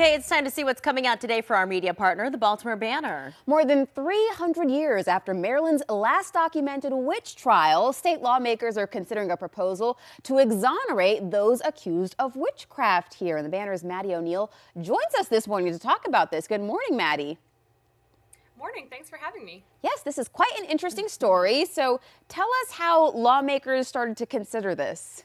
Okay, it's time to see what's coming out today for our media partner, the Baltimore Banner. More than 300 years after Maryland's last documented witch trial, state lawmakers are considering a proposal to exonerate those accused of witchcraft here. And the Banner's Madeleine O'Neill joins us this morning to talk about this. Good morning, Maddie. Morning. Thanks for having me. Yes, this is quite an interesting story. So tell us how lawmakers started to consider this.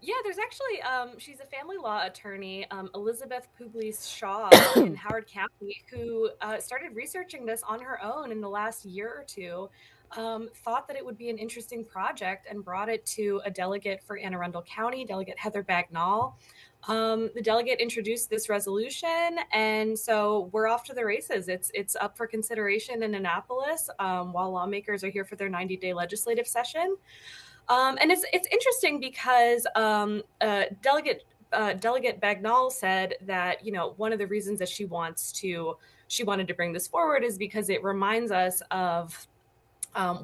Yeah, there's actually, she's a family law attorney, Elizabeth Pugliese-Shaw in Howard County, who started researching this on her own in the last year or two, thought that it would be an interesting project and brought it to a delegate for Anne Arundel County, Delegate Heather Bagnall. The delegate introduced this resolution, and so we're off to the races. It's up for consideration in Annapolis while lawmakers are here for their 90-day legislative session. And it's interesting because Delegate Bagnall said that, you know, one of the reasons that she wanted to bring this forward is because it reminds us of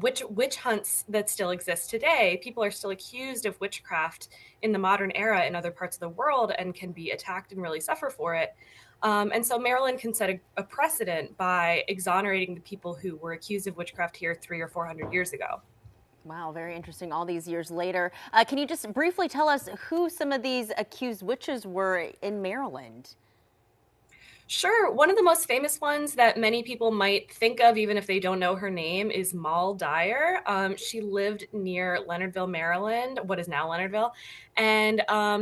witch hunts that still exist today. People are still accused of witchcraft in the modern era in other parts of the world and can be attacked and really suffer for it. And so Maryland can set a precedent by exonerating the people who were accused of witchcraft here 300 or 400 years ago. Wow, very interesting all these years later. Can you just briefly tell us who some of these accused witches were in Maryland? Sure. One of the most famous ones that many people might think of, even if they don't know her name, is Moll Dyer. She lived near Leonardville, Maryland, what is now Leonardville, and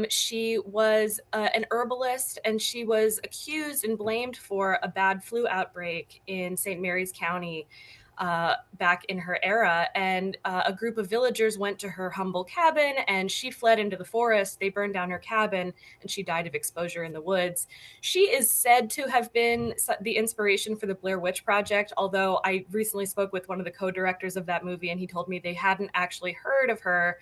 she was an herbalist, and she was accused and blamed for a bad flu outbreak in St. Mary's County back in her era. And a group of villagers went to her humble cabin, and she fled into the forest. They burned down her cabin, and she died of exposure in the woods. She is said to have been the inspiration for the Blair Witch Project, although I recently spoke with one of the co-directors of that movie, and he told me they hadn't actually heard of her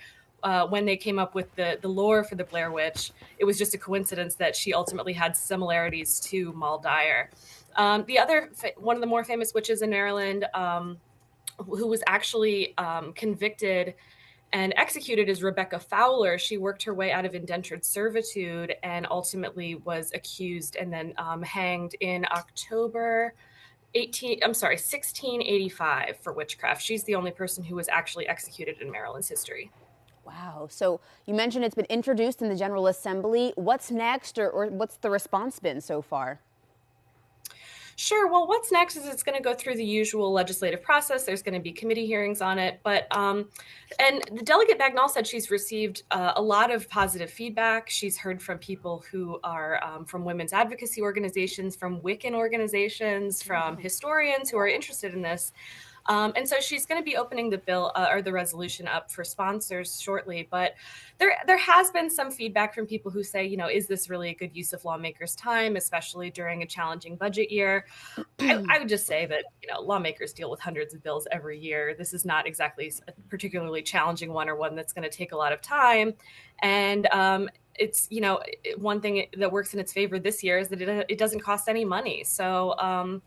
when they came up with the lore for the Blair Witch. It was just a coincidence that she ultimately had similarities to Moll Dyer. The other one of the more famous witches in Maryland, who was actually convicted and executed, is Rebecca Fowler. She worked her way out of indentured servitude and ultimately was accused and then hanged in October 1685 for witchcraft. She's the only person who was actually executed in Maryland's history. Wow. So you mentioned it's been introduced in the General Assembly. What's next, or what's the response been so far? Sure. Well, what's next is it's going to go through the usual legislative process. There's going to be committee hearings on it. But and the Delegate Bagnall said she's received a lot of positive feedback. She's heard from people who are from women's advocacy organizations, from Wiccan organizations, from historians who are interested in this. And so she's going to be opening the bill or the resolution up for sponsors shortly. But there has been some feedback from people who say, you know, is this really a good use of lawmakers' time, especially during a challenging budget year? I would just say that, you know, lawmakers deal with hundreds of bills every year. This is not exactly a particularly challenging one or one that's going to take a lot of time. And it's, you know, one thing that works in its favor this year is that it doesn't cost any money. So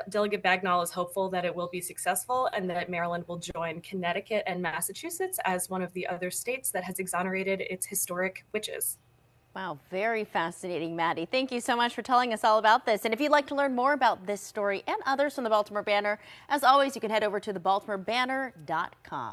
Delegate Bagnall is hopeful that it will be successful and that Maryland will join Connecticut and Massachusetts as one of the other states that has exonerated its historic witches. Wow, very fascinating, Maddie. Thank you so much for telling us all about this. And if you'd like to learn more about this story and others from the Baltimore Banner, as always, you can head over to thebaltimorebanner.com.